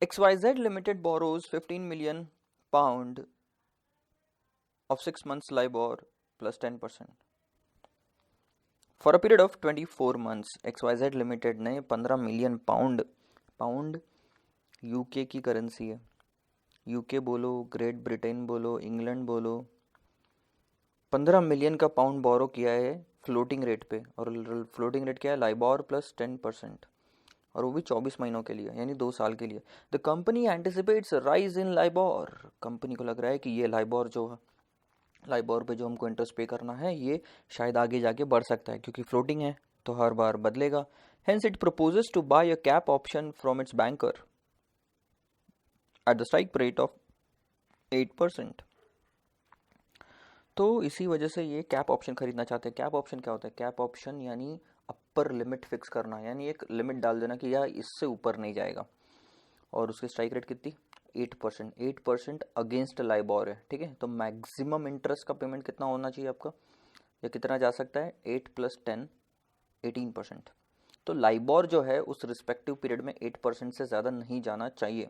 XYZ Limited borrows 15 million pound of 6 months LIBOR plus 10%. For a period of 24 months, XYZ Limited ने 15 million pound UK की currency है, UK बोलो, great Britain बोलो, England बोलो, 15 million का pound बोरो किया है फ्लोटिंग रेट पे, और फ्लोटिंग रेट क्या है, लाइबॉर प्लस 10%, और वो भी 24 महीनों के लिए, यानी 2 साल के लिए. The company anticipates rise in LIBOR. Company को लग रहा है कि ये लाइबॉर पे जो हमको इंटरेस्ट पे करना है ये शायद आगे जाके बढ़ सकता है, क्योंकि फ्लोटिंग है तो हर बार बदलेगा. Hence it proposes to buy a cap option from its banker at the strike rate of 8%. तो इसी वजह से ये कैप ऑप्शन खरीदना चाहते हैं. कैप ऑप्शन क्या होता है? कैप ऑप्शन यानी अपर लिमिट फिक्स करना, यानी एक लिमिट डाल देना कि यार इससे ऊपर नहीं जाएगा, और उसकी स्ट्राइक रेट कितनी, 8%. 8% अगेंस्ट लाइबॉर है, ठीक है. तो मैक्सिमम इंटरेस्ट का पेमेंट कितना होना चाहिए आपका, या कितना जा सकता है, 8 + 10 18%. तो लाइबॉर जो है उस रिस्पेक्टिव पीरियड में 8% से ज़्यादा नहीं जाना चाहिए.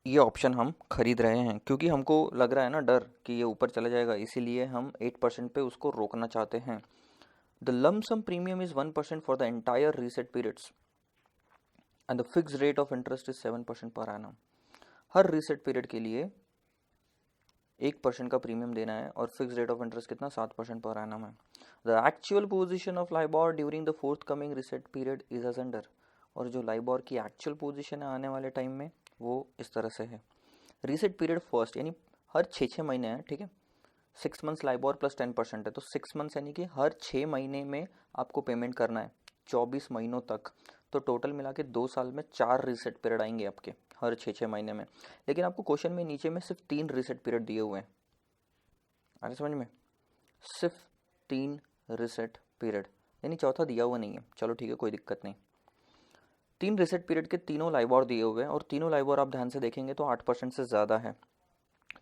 ये ऑप्शन हम खरीद रहे हैं क्योंकि हमको लग रहा है ना डर कि ये ऊपर चला जाएगा, इसीलिए हम 8% पे उसको रोकना चाहते हैं. The lump sum premium is 1% for the entire reset periods and the fix rate of interest is 7% per annum. Her reset period के लिए 1% का प्रीमियम देना है, और फिक्स रेट ऑफ इंटरेस्ट कितना, 7% पर एनम है. The actual position of LIBOR during the forthcoming reset period is as under. और जो लाइबॉर की एक्चुअल पोजीशन है आने वाले टाइम में वो इस तरह से है. रीसेट पीरियड फर्स्ट यानी हर 6 महीने है, ठीक है. 6 मंथ्स लाइबॉर प्लस 10% है, तो 6 मंथ्स यानी कि हर 6 महीने में आपको पेमेंट करना है 24 महीनों तक. तो टोटल मिला के 2 साल में 4 रीसेट पीरियड आएंगे आपके हर 6 महीने में. लेकिन आपको क्वेश्चन में नीचे में सिर्फ 3 रीसेट पीरियड दिए हुए हैं. आगे समझ में, सिर्फ 3 रीसेट पीरियड, यानी चौथा दिया हुआ नहीं है. चलो ठीक है, कोई दिक्कत नहीं. 3 रीसेट पीरियड के तीनों लाइबॉर दिए हुए हैं, और तीनों लाइबॉर आप ध्यान से देखेंगे तो 8% से ज़्यादा है.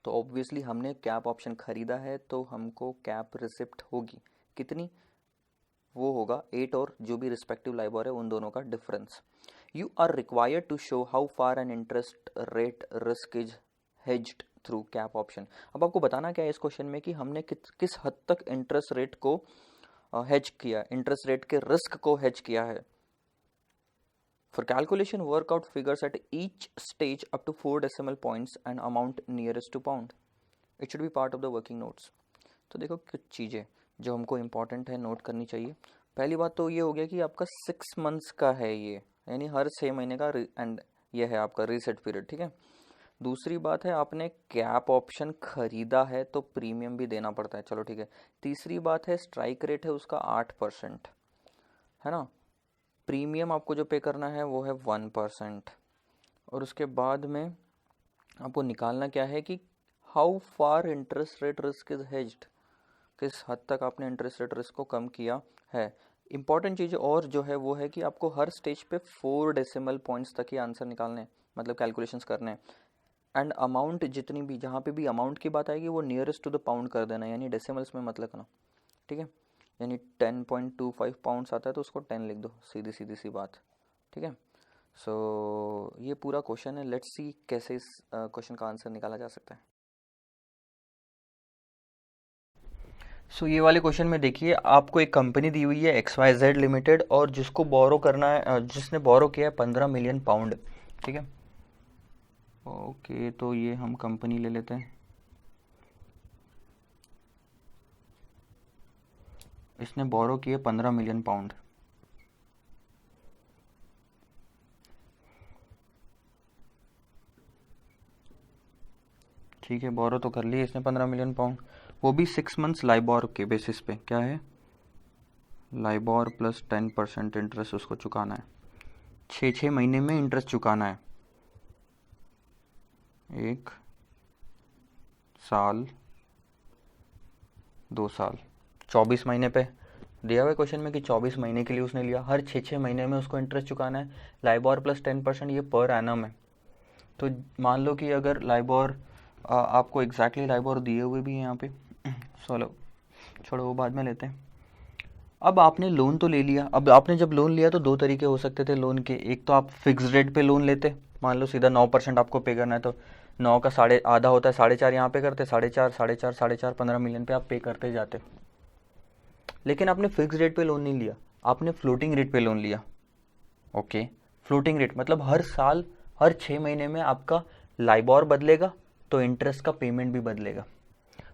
तो ऑब्वियसली हमने कैप ऑप्शन खरीदा है, तो हमको कैप रिसिप्ट होगी कितनी, वो होगा 8 और जो भी रिस्पेक्टिव लाइबॉर है उन दोनों का difference. You are required to show how far an interest rate risk is hedged through cap option. अब आपको बताना क्या है इस क्वेश्चन में कि हमने किस हद तक इंटरेस्ट रेट को हेज किया, इंटरेस्ट रेट के रिस्क को हेज किया है. For calculation, work out figures at each stage up to 4 decimal points and amount nearest to pound. It should be part of the working notes. तो देखो कुछ चीज़ें जो हमको इम्पॉर्टेंट है नोट करनी चाहिए. पहली बात तो ये हो गया कि आपका 6 मंथ्स का है ये, यानी हर 6 महीने का, एंड ये है आपका रीसेट पीरियड, ठीक है. दूसरी बात है आपने कैप ऑप्शन खरीदा है तो प्रीमियम भी देना पड़ता है, चलो ठीक है. तीसरी बात है स्ट्राइक रेट है उसका 8%, है ना. प्रीमियम आपको जो पे करना है वो है 1%. और उसके बाद में आपको निकालना क्या है कि how far interest rate risk is hedged, किस हद तक आपने इंटरेस्ट रेट रिस्क को कम किया है. इंपॉर्टेंट चीज़ और जो है वो है कि आपको हर स्टेज पे 4 डेसिमल पॉइंट्स तक ही आंसर निकालने, मतलब कैलकुलेशंस करने हैं. एंड अमाउंट जितनी भी, जहाँ पे भी अमाउंट की बात आएगी वो नियरेस्ट टू द पाउंड कर देना, यानी डेसिमल्स में मत लिखना, ठीक है. यानी 10.25 पाउंड्स आता है तो उसको 10 लिख दो, सीधी सी बात, ठीक है. सो ये पूरा क्वेश्चन है. लेट्स सी कैसे इस क्वेश्चन का आंसर निकाला जा सकता है. सो ये वाले क्वेश्चन में देखिए आपको एक कंपनी दी हुई है XYZ लिमिटेड, और जिसको बोरो करना है, जिसने बोरो किया है 15 मिलियन पाउंड, ठीक है. ओके, तो ये हम कंपनी ले लेते हैं. इसने बोरो किए 15 मिलियन पाउंड. ठीक है, बोरो तो कर लिए इसने 15 मिलियन पाउंड, वो भी 6 मंथ्स लाइबॉर के बेसिस पे. क्या है, लाइबॉर प्लस 10% इंटरेस्ट उसको चुकाना है. 6 महीने में इंटरेस्ट चुकाना है, 1 साल, 2 साल, 24 महीने पे दिया हुआ क्वेश्चन में कि 24 महीने के लिए उसने लिया. हर 6 महीने में उसको इंटरेस्ट चुकाना है. लाइबॉर प्लस 10%, ये पर एनम है. तो मान लो कि अगर लाइबॉर आपको एग्जैक्टली लाइबॉर दिए हुए भी हैं यहाँ पे, चलो छोड़ो वो बाद में लेते हैं। अब आपने लोन तो ले लिया। अब आपने जब लोन लिया तो दो तरीके हो सकते थे लोन के। एक तो आप फिक्स रेट पे लोन लेते, मान लो सीधा 9% आपको पे करना है, तो 9 का साढ़े आधा होता है 4.5 यहाँ पे करते, 4.5 15 मिलियन पे आप पे करते जाते। लेकिन आपने फिक्स रेट पे लोन नहीं लिया, आपने फ्लोटिंग रेट पे लोन लिया। ओके, फ्लोटिंग रेट मतलब हर साल हर 6 महीने में आपका लाइबॉर बदलेगा तो इंटरेस्ट का पेमेंट भी बदलेगा।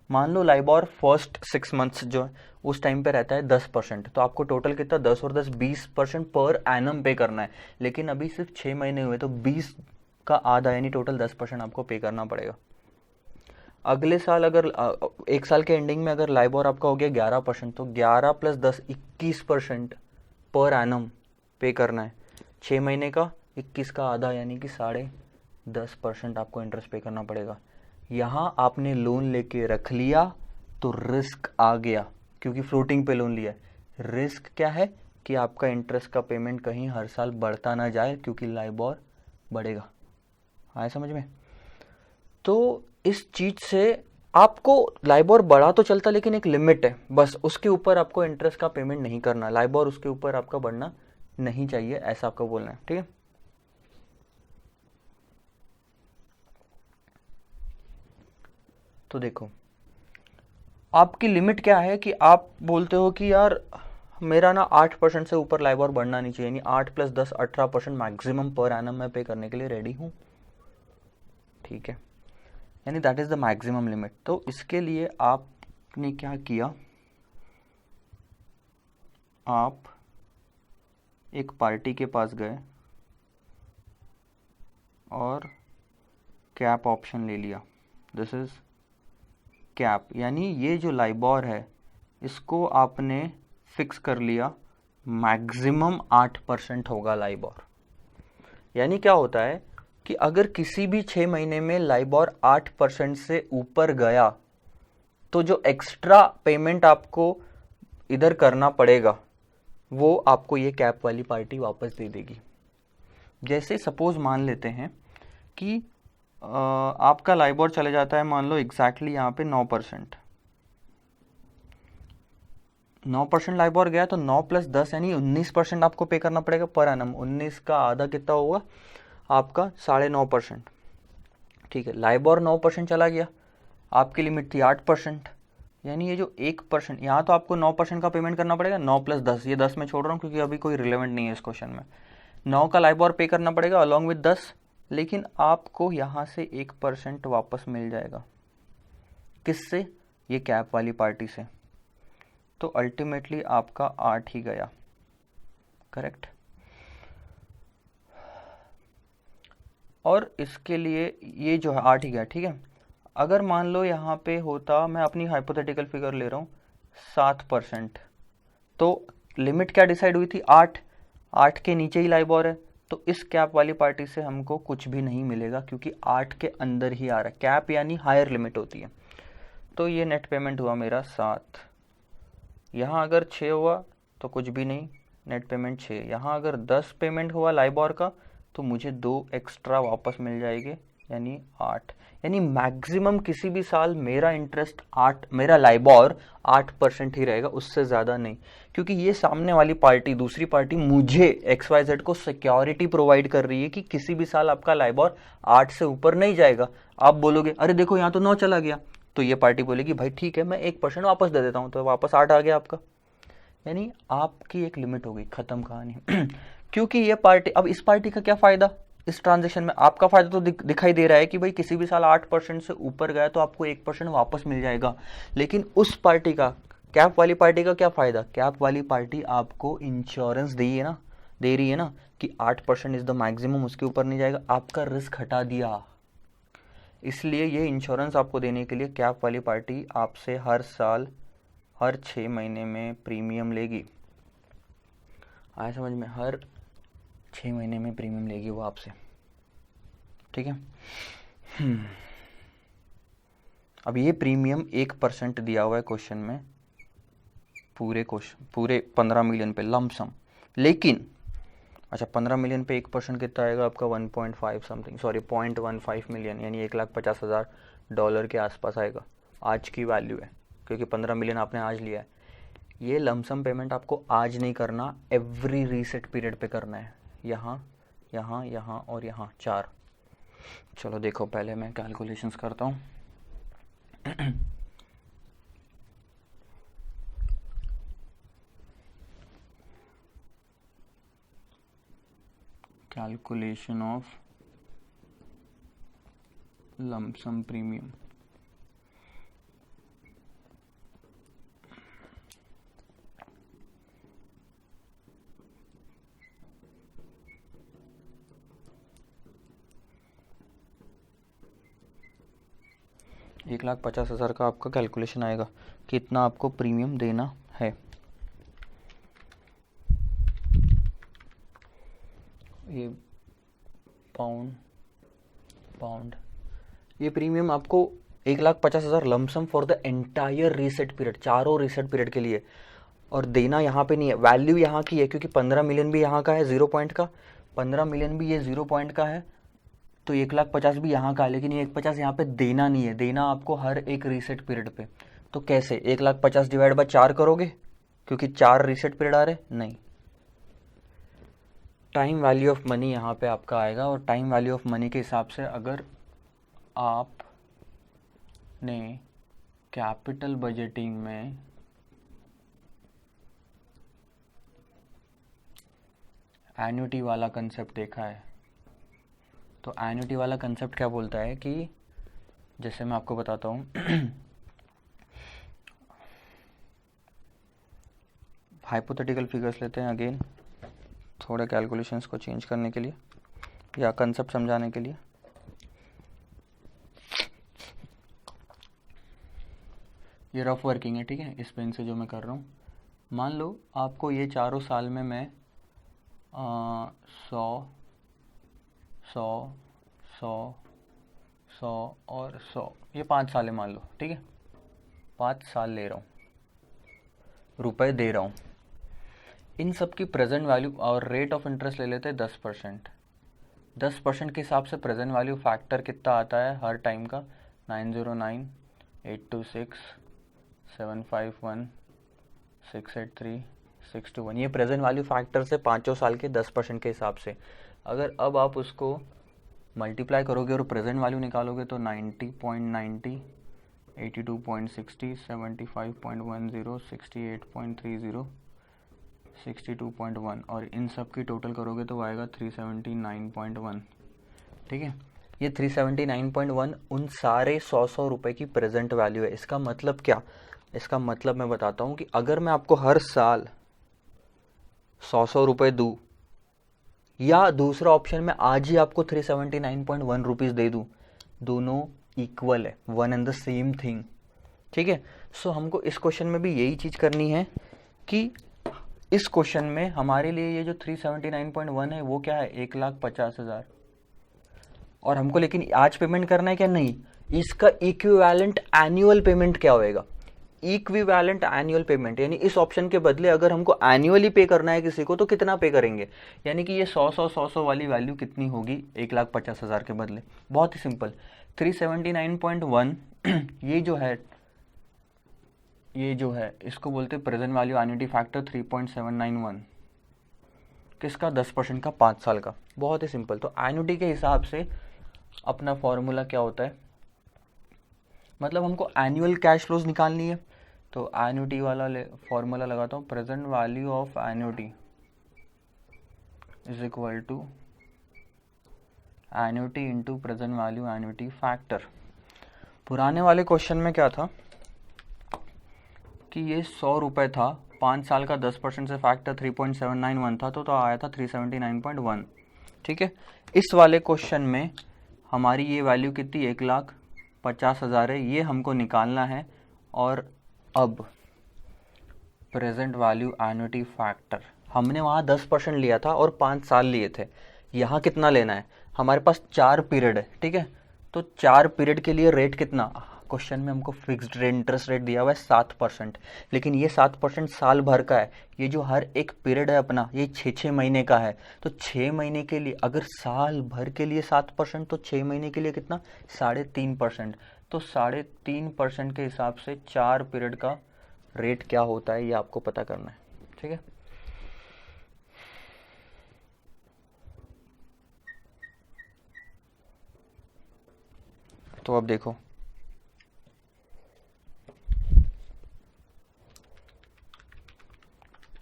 मान लो लाइबॉर फर्स्ट 6 मंथ्स जो है उस टाइम पे रहता है 10%, तो आपको टोटल कितना 10 और 10 20% पर एनम पे करना है। लेकिन अभी सिर्फ 6 महीने हुए तो 20 का आधा यानी टोटल 10% आपको पे करना पड़ेगा। अगले साल अगर एक साल के एंडिंग में अगर लाइबॉर आपका हो गया 11%, तो 11 प्लस 10 21% पर एनम पे करना है। 6 महीने का 21 का आधा यानी कि 10.5% आपको इंटरेस्ट पे करना पड़ेगा। यहाँ आपने लोन लेके रख लिया तो रिस्क आ गया, क्योंकि फ्लोटिंग पे लोन लिया है। रिस्क क्या है कि आपका इंटरेस्ट का पेमेंट कहीं हर साल बढ़ता ना जाए, क्योंकि लाइबॉर बढ़ेगा। आए समझ में? तो इस चीज से आपको लाइबॉर बढ़ा तो चलता, लेकिन एक लिमिट है, बस उसके ऊपर आपको इंटरेस्ट का पेमेंट नहीं करना। लाइबॉर उसके ऊपर आपका बढ़ना नहीं चाहिए, ऐसा आपको बोलना है। ठीक है, तो देखो आपकी लिमिट क्या है कि आप बोलते हो कि यार मेरा ना 8% से ऊपर लाइबॉर बढ़ना नहीं चाहिए, यानी 8 प्लस 10 18% मैक्सिमम पर एनम मैं पे करने के लिए रेडी हूं। ठीक है, यानी that is the maximum limit. तो इसके लिए आपने क्या किया, आप एक पार्टी के पास गए और कैप ऑप्शन ले लिया। दिस इज कैप, यानी ये जो लाइबॉर है इसको आपने फिक्स कर लिया, मैक्सिमम 8% होगा लाइबॉर। यानी क्या होता है कि अगर किसी भी 6 महीने में लाइबॉर 8% से ऊपर गया तो जो एक्स्ट्रा पेमेंट आपको इधर करना पड़ेगा वो आपको ये कैप वाली पार्टी वापस दे देगी। जैसे सपोज मान लेते हैं कि आपका लाइबॉर चले जाता है, मान लो एग्जैक्टली यहाँ पे 9%। 9% लाइबॉर गया तो 9 प्लस 10 यानी 19% आपको पे करना पड़ेगा पर एनम। 19 का आधा कितना होगा आपका 9.5%। ठीक है, लाइबॉर 9% चला गया, आपकी लिमिट थी 8%, यानी ये जो 1% यहाँ तो आपको 9% का पेमेंट करना पड़ेगा। 9 प्लस 10, ये 10 में छोड़ रहा हूँ क्योंकि अभी कोई रिलेवेंट नहीं है इस क्वेश्चन में। 9 का लाइबॉर पे करना पड़ेगा अलॉन्ग विद 10, लेकिन आपको यहाँ से 1% वापस मिल जाएगा। किससे? ये कैप वाली पार्टी से। तो अल्टीमेटली आपका 8 ही गया। करेक्ट। और इसके लिए ये जो है 8 ही गया। ठीक है, अगर मान लो यहाँ पे होता, मैं अपनी हाइपोथेटिकल फिगर ले रहा हूँ 7%, तो लिमिट क्या डिसाइड हुई थी 8 के नीचे ही लाइबॉर है, तो इस कैप वाली पार्टी से हमको कुछ भी नहीं मिलेगा क्योंकि 8 के अंदर ही आ रहा है। कैप यानी हायर लिमिट होती है। तो ये नेट पेमेंट हुआ मेरा 7। यहाँ अगर 6 हुआ तो कुछ भी नहीं, नेट पेमेंट 6। यहाँ अगर 10 पेमेंट हुआ लाइबॉर का तो मुझे 2 एक्स्ट्रा वापस मिल जाएंगे यानी 8। यानी मैक्सिमम किसी भी साल मेरा इंटरेस्ट 8, मेरा लाइबॉर 8% ही रहेगा, उससे ज़्यादा नहीं। क्योंकि ये सामने वाली पार्टी, दूसरी पार्टी मुझे XYZ को सिक्योरिटी प्रोवाइड कर रही है कि किसी भी साल आपका लाइबॉर 8 से ऊपर नहीं जाएगा। आप बोलोगे अरे देखो यहाँ तो 9 चला गया, तो ये पार्टी बोलेगी भाई ठीक है मैं 1% वापस दे देता हूँ, तो वापस 8 आ गया आपका। यानी आपकी एक लिमिट हो गई, खत्म कहानी। क्योंकि ये पार्टी, अब इस पार्टी का क्या फायदा इस ट्रांजेक्शन में? आपका फायदा तो दिखाई दे रहा है कि भाई किसी भी साल 8% से ऊपर गया तो आपको 1% वापस मिल जाएगा। लेकिन उस पार्टी का, कैप वाली पार्टी का क्या फायदा? कैप वाली पार्टी आपको इंश्योरेंस दे रही है ना कि 8% इज द मैक्सिमम, उसके ऊपर नहीं जाएगा। आपका रिस्क हटा दिया। इसलिए ये इंश्योरेंस आपको देने के लिए कैप वाली पार्टी आपसे हर साल हर 6 महीने में प्रीमियम लेगी। आया समझ में? हर 6 महीने में प्रीमियम लेगी वो आपसे। ठीक है। अब ये प्रीमियम 1% दिया हुआ है क्वेश्चन में, पूरे 15 मिलियन पे लमसम। लेकिन अच्छा 15 मिलियन पे 1% कितना आएगा आपका? 1.5 समथिंग, सॉरी 0.15 मिलियन, यानी $1,50,000 के आसपास आएगा। आज की वैल्यू है। क्योंकि 15 मिलियन आपने आज लिया है। ये लमसम पेमेंट आपको आज नहीं करना, एवरी रीसेट पीरियड पे करना है। यहाँ यहाँ यहाँ और यहाँ 4। चलो देखो, पहले मैं कैलकुलेशंस करता हूँ। Calculation of lump sum premium. $1,50,000 का आपका कैलकुलेशन आएगा कि इतना आपको प्रीमियम देना है। ये पाउंड ये प्रीमियम आपको 1,50,000 lump sum for the entire reset period, चारों रीसेट पीरियड के लिए। और देना यहाँ पे नहीं है, वैल्यू यहाँ की है, क्योंकि 15 मिलियन भी यहाँ का है 0 पॉइंट का, 15 मिलियन भी ये 0 पॉइंट का है, तो 1,50,000 भी यहाँ का है। लेकिन ये 1,50,000 यहाँ पे देना नहीं है, देना आपको हर एक रीसेट पीरियड पे। तो कैसे 1,50,000 डिवाइड बाय 4 करोगे, क्योंकि 4 रीसेट पीरियड आ रहे? नहीं, टाइम वैल्यू ऑफ मनी यहाँ पे आपका आएगा। और टाइम वैल्यू ऑफ मनी के हिसाब से अगर आपने कैपिटल बजटिंग में एन्युटी वाला कंसेप्ट देखा है, तो एन्युटी वाला कंसेप्ट क्या बोलता है कि जैसे मैं आपको बताता हूँ, हाइपोथेटिकल फिगर्स लेते हैं अगेन, थोड़े कैलकुलेशंस को चेंज करने के लिए या कंसेप्ट समझाने के लिए। ये रफ वर्किंग है, ठीक है, इस पेन से जो मैं कर रहा हूँ। मान लो आपको ये चारों साल में मैं 100, 100, 100, 100 और 100, ये 5 साल है मान लो, ठीक है, 5 साल ले रहा हूँ, रुपए दे रहा हूँ। इन सब की प्रेजेंट वैल्यू और रेट ऑफ इंटरेस्ट ले लेते हैं 10%। 10% के हिसाब से प्रेजेंट वैल्यू फैक्टर कितना आता है हर टाइम का? 909, 826, 751, 683, 621। ये प्रेजेंट वैल्यू फैक्टर से 5 साल के 10% के हिसाब से। अगर अब आप उसको मल्टीप्लाई करोगे और प्रेजेंट वैल्यू निकालोगे तो 90.90, 82.60, 75.10, 68.30, 62.1 और इन सब की टोटल करोगे तो आएगा 379.1। ठीक है, ये 379.1 उन सारे 100 रुपए की प्रेजेंट वैल्यू है। इसका मतलब क्या? इसका मतलब मैं बताता हूँ कि अगर मैं आपको हर साल 100 रुपए दूँ, या दूसरा ऑप्शन में आज ही आपको 379.1 रुपीज़ दे दूँ, दोनों इक्वल है, one and the same thing. ठीक है, सो हमको इस क्वेश्चन में भी यही चीज़ करनी है कि इस क्वेश्चन में हमारे लिए ये जो 379.1 है वो क्या है? 1,50,000। और हमको लेकिन आज पेमेंट करना है क्या? नहीं, इसका इक्विवेलेंट एनुअल पेमेंट क्या होएगा? इक्विवेलेंट एनुअल पेमेंट, यानी इस ऑप्शन के बदले अगर हमको एनुअली पे करना है किसी को तो कितना पे करेंगे, यानी कि ये 100 वाली वैल्यू कितनी होगी 1,50,000 के बदले? बहुत ही सिंपल, 379.1 ये जो है इसको बोलते हैं प्रेजेंट वैल्यू एन्युटी फैक्टर 3.791। किसका? 10% का, 5 साल का। बहुत ही सिंपल। तो एन्युटी के हिसाब से अपना फॉर्मूला क्या होता है, मतलब हमको एनुअल कैश फ्लोज निकालनी है, तो एन्युटी वाला फॉर्मूला लगाता हूँ, present value of annuity is equal to annuity into present value annuity factor. पुराने वाले क्वेश्चन में क्या था कि ये 100 रुपये था, 5 साल का 10% से फैक्टर 3.791 था, तो आया था 379.1। ठीक है, इस वाले क्वेश्चन में हमारी ये वैल्यू कितनी? 1,50,000 है, ये हमको निकालना है। और अब प्रेजेंट वैल्यू एन्युटी फैक्टर, हमने वहाँ 10% लिया था और 5 साल लिए थे, यहाँ कितना लेना है? हमारे पास 4 पीरियड है। ठीक है, तो 4 पीरियड के लिए रेट कितना? क्वेश्चन में हमको फिक्स्ड रेट इंटरेस्ट रेट दिया हुआ है 7%, लेकिन ये 7% साल भर का है। ये जो हर एक पीरियड है अपना, ये 6 महीने का है, तो 6 महीने के लिए अगर साल भर के लिए 7%, तो 6 महीने के लिए कितना? 3.5%। तो 3.5% के हिसाब से 4 पीरियड का रेट क्या होता है ये आपको पता करना है, ठीक है। तो अब देखो,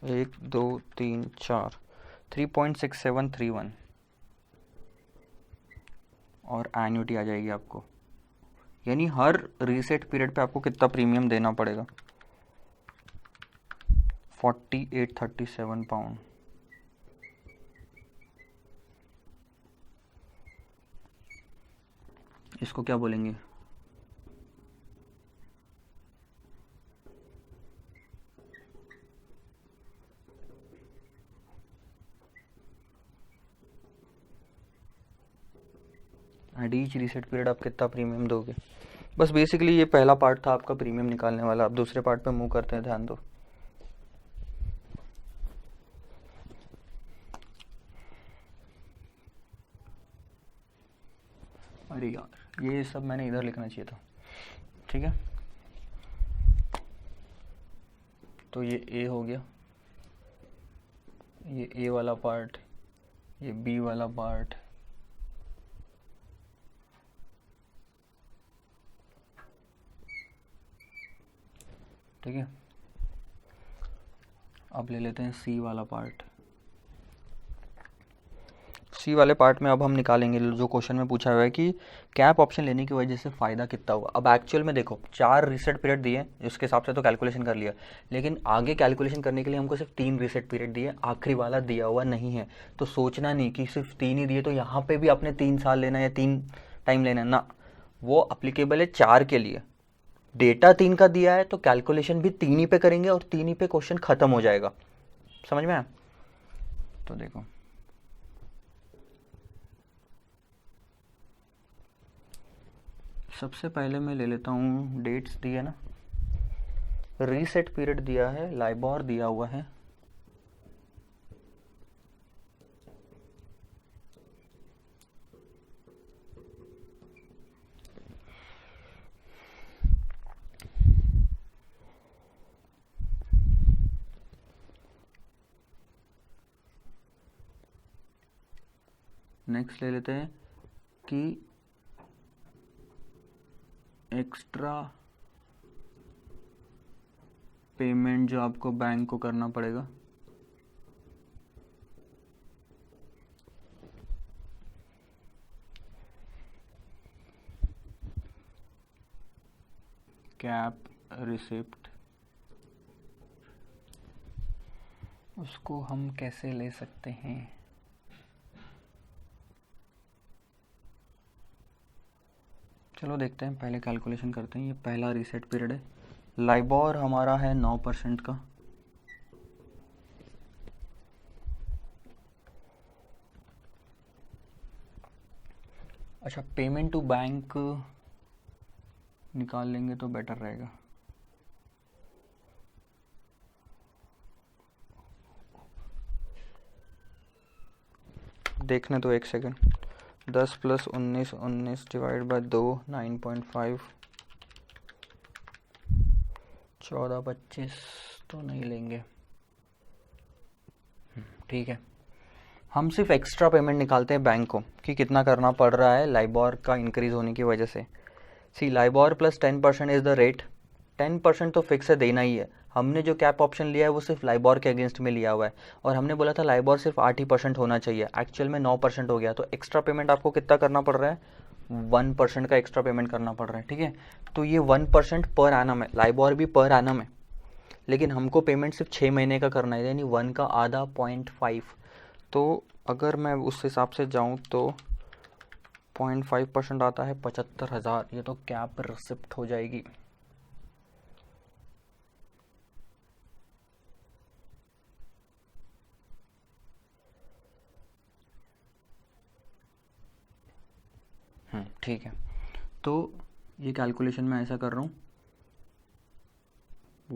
एक दो तीन चार, 3.6731 और एन्युटी आ जाएगी आपको, यानी हर रीसेट पीरियड पे आपको कितना प्रीमियम देना पड़ेगा, 4837 पाउंड। इसको क्या बोलेंगे, एट ईच रीसेट पीरियड आप कितना प्रीमियम दोगे। बस बेसिकली ये पहला पार्ट था आपका प्रीमियम निकालने वाला। अब दूसरे पार्ट पे मूव करते हैं, ध्यान दो। अरे यार, ये सब मैंने इधर लिखना चाहिए था, ठीक है। तो ये ए हो गया, ये ए वाला पार्ट, ये बी वाला पार्ट, ठीक है। अब ले लेते हैं सी वाला पार्ट। सी वाले पार्ट में अब हम निकालेंगे जो क्वेश्चन में पूछा हुआ है कि कैप ऑप्शन लेने की वजह से फ़ायदा कितना हुआ। अब एक्चुअल में देखो 4 रीसेट पीरियड दिए, उसके हिसाब से तो कैलकुलेशन कर लिया, लेकिन आगे कैलकुलेशन करने के लिए हमको सिर्फ 3 रीसेट पीरियड दिए, आखिरी वाला दिया हुआ नहीं है। तो सोचना नहीं कि सिर्फ 3 ही दिए तो यहाँ पे भी आपने 3 साल लेना या 3 टाइम लेना है ना, वो अप्लीकेबल है 4 के लिए। डेटा 3 का दिया है तो कैलकुलेशन भी 3 ही पे करेंगे और 3 ही पे क्वेश्चन खत्म हो जाएगा। समझ में आया? तो देखो, सबसे पहले मैं ले लेता हूँ डेट्स दिए ना, रीसेट पीरियड दिया है, लाइबॉर दिया हुआ है, नेक्स्ट ले लेते हैं कि एक्स्ट्रा पेमेंट जो आपको बैंक को करना पड़ेगा, कैप रिसिप्ट, उसको हम कैसे ले सकते हैं। चलो देखते हैं, पहले कैलकुलेशन करते हैं। ये पहला रीसेट पीरियड है, लाइबॉर हमारा है 9% का, अच्छा पेमेंट टू बैंक निकाल लेंगे तो बेटर रहेगा। देखने तो एक सेकेंड, 10 + 19, 19 डिवाइड बाय 2, 9.5, 14, 25 तो नहीं लेंगे, ठीक है। हम सिर्फ एक्स्ट्रा पेमेंट निकालते हैं बैंक को कि कितना करना पड़ रहा है लाइबॉर का इंक्रीज होने की वजह से। See LIBOR plus 10% is the rate, 10% तो फिक्स है, देना ही है। हमने जो कैप ऑप्शन लिया है वो सिर्फ लाइबॉर के अगेंस्ट में लिया हुआ है, और हमने बोला था लाइबॉर सिर्फ 8% होना चाहिए, एक्चुअल में 9% हो गया। तो एक्स्ट्रा पेमेंट आपको कितना करना पड़ रहा है, 1% का एक्स्ट्रा पेमेंट करना पड़ रहा है, ठीक है। तो ये 1% पर एनम है, लाइबॉर भी पर एनम है, लेकिन हमको पेमेंट सिर्फ 6 महीने का करना है, यानी 1 का आधा 0.5। तो अगर मैं उस हिसाब से जाऊँ तो 0.5% आता है 75,000, ये तो कैप रिसिप्ट हो जाएगी। ठीक है, तो ये कैलकुलेशन मैं ऐसा कर रहा हूँ,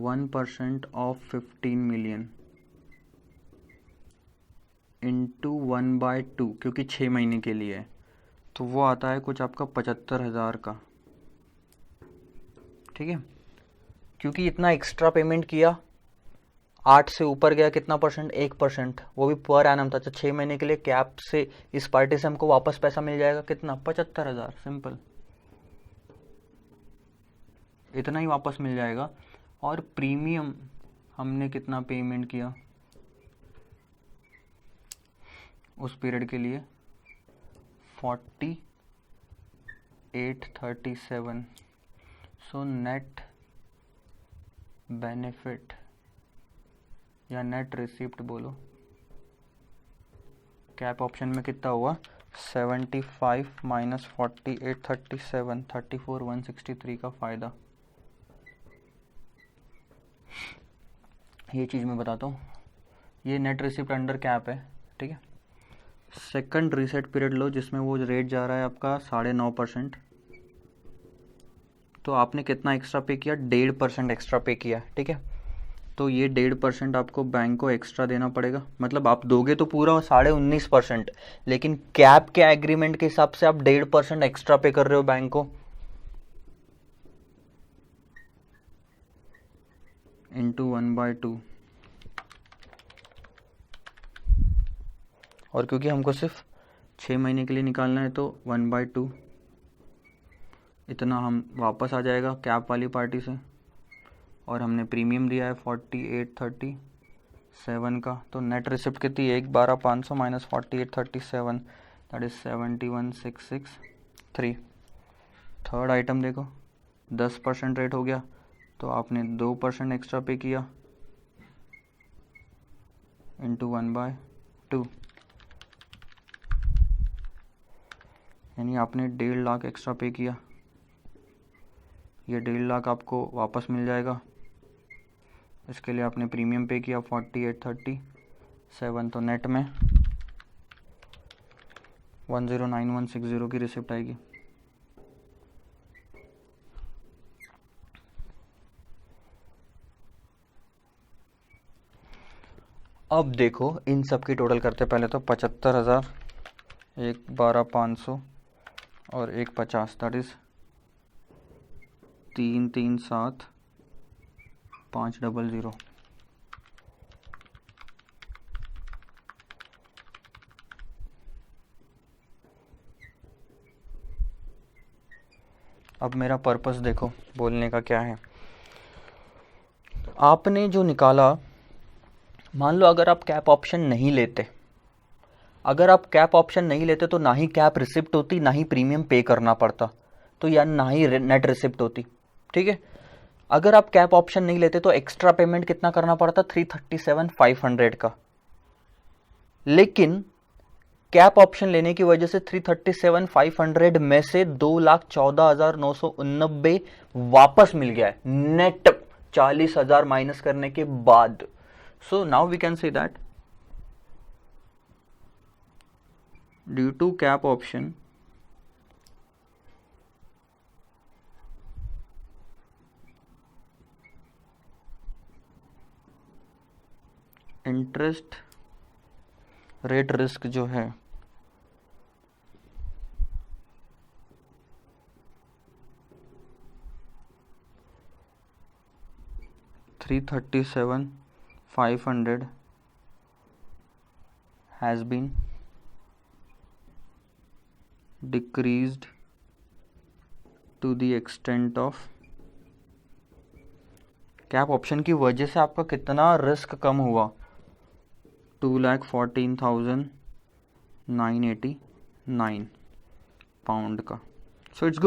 1% ऑफ 15 मिलियन इंटू 1/2, क्योंकि 6 महीने के लिए है, तो वो आता है कुछ आपका 75,000 का। ठीक है, क्योंकि इतना एक्स्ट्रा पेमेंट किया, 8 से ऊपर गया कितना परसेंट, 1%, वो भी पर एनम था। तो 6 महीने के लिए कैप से इस पार्टी से हमको वापस पैसा मिल जाएगा कितना, 75,000, सिंपल, इतना ही वापस मिल जाएगा। और प्रीमियम हमने कितना पेमेंट किया उस पीरियड के लिए, 4837। सो नेट बेनिफिट या नेट रिसिप्ट बोलो, कैप ऑप्शन में कितना हुआ, 75 माइनस 4837, 34,163 का फ़ायदा। ये चीज़ मैं बताता हूँ, ये नेट रिसिप्ट अंडर कैप है, ठीक है। सेकंड रीसेट पीरियड लो जिसमें वो रेट जा रहा है आपका 9.5%, तो आपने कितना एक्स्ट्रा पे किया, 1.5% एक्स्ट्रा पे किया, ठीक है। तो ये 1.5% आपको बैंक को एक्स्ट्रा देना पड़ेगा, मतलब आप दोगे तो पूरा 19.5%, लेकिन कैप के एग्रीमेंट के हिसाब से आप 1.5% एक्स्ट्रा पे कर रहे हो बैंक को, इंटू 1/2। और क्योंकि हमको सिर्फ 6 महीने के लिए निकालना है तो 1/2 इतना हम वापस आ जाएगा कैप वाली पार्टी से। और हमने प्रीमियम दिया है 4837 का, तो नेट रिसिप्ट कितनी, 112,500 minus 4837, that is 71,663। Third item देखो, 10% रेट हो गया, तो आपने 2% एक्स्ट्रा पे किया इंटू 1/2, यानी आपने 1.5 लाख एक्स्ट्रा पे किया। ये 1.5 लाख आपको वापस मिल जाएगा, इसके लिए आपने प्रीमियम पे किया 4837, तो नेट में 109160 की रिसिप्ट आएगी। अब देखो इन सब की टोटल करते, पहले तो 75,000, 112,500 और 150, दैट इज 337,500। अब मेरा पर्पस देखो बोलने का क्या है, आपने जो निकाला, मान लो अगर आप कैप ऑप्शन नहीं लेते, अगर आप कैप ऑप्शन नहीं लेते तो ना ही कैप रिसिप्ट होती, ना ही प्रीमियम पे करना पड़ता, तो या ना ही नेट रिसिप्ट होती, ठीक है। अगर आप कैप ऑप्शन नहीं लेते तो एक्स्ट्रा पेमेंट कितना करना पड़ता, 337,500 का, लेकिन कैप ऑप्शन लेने की वजह से 337,500 में से 2,14,989 वापस मिल गया है नेट, 40,000 माइनस करने के बाद। So now we can say that due to cap option interest rate risk जो है $337,500 has been decreased to the extent of, cap option की वजह से आपका कितना रिस्क कम हुआ, 2,14,989 पाउंड का। सो इट्स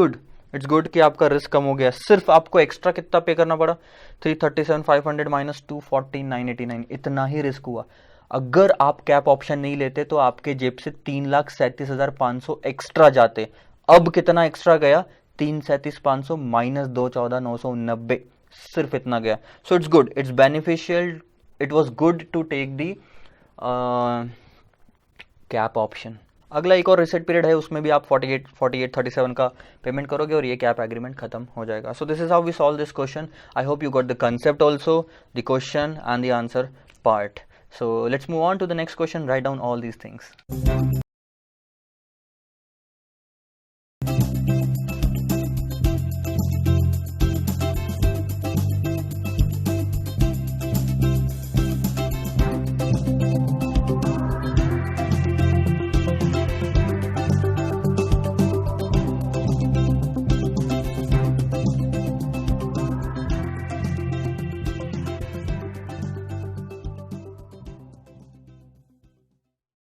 गुड कि आपका रिस्क कम हो गया। सिर्फ आपको एक्स्ट्रा कितना पे करना पड़ा, 337,500 माइनस 214,989, इतना ही रिस्क हुआ। अगर आप कैप ऑप्शन नहीं लेते तो आपके जेब से 3,37,500 एक्स्ट्रा जाते। अब कितना एक्स्ट्रा गया, 3,37,500 माइनस 2,14,990, सिर्फ इतना गया। So it's good, it's beneficial, it was good to take the cap option. अगला एक और रिसेट पीरियड है, उसमें भी आप 4837 का पेमेंट करोगे और ये कैप एग्रीमेंट खत्म हो जाएगा। So this is how we solve this question. I hope you got the concept also, the question and the answer part. So let's move on to the next question. Write down all these things.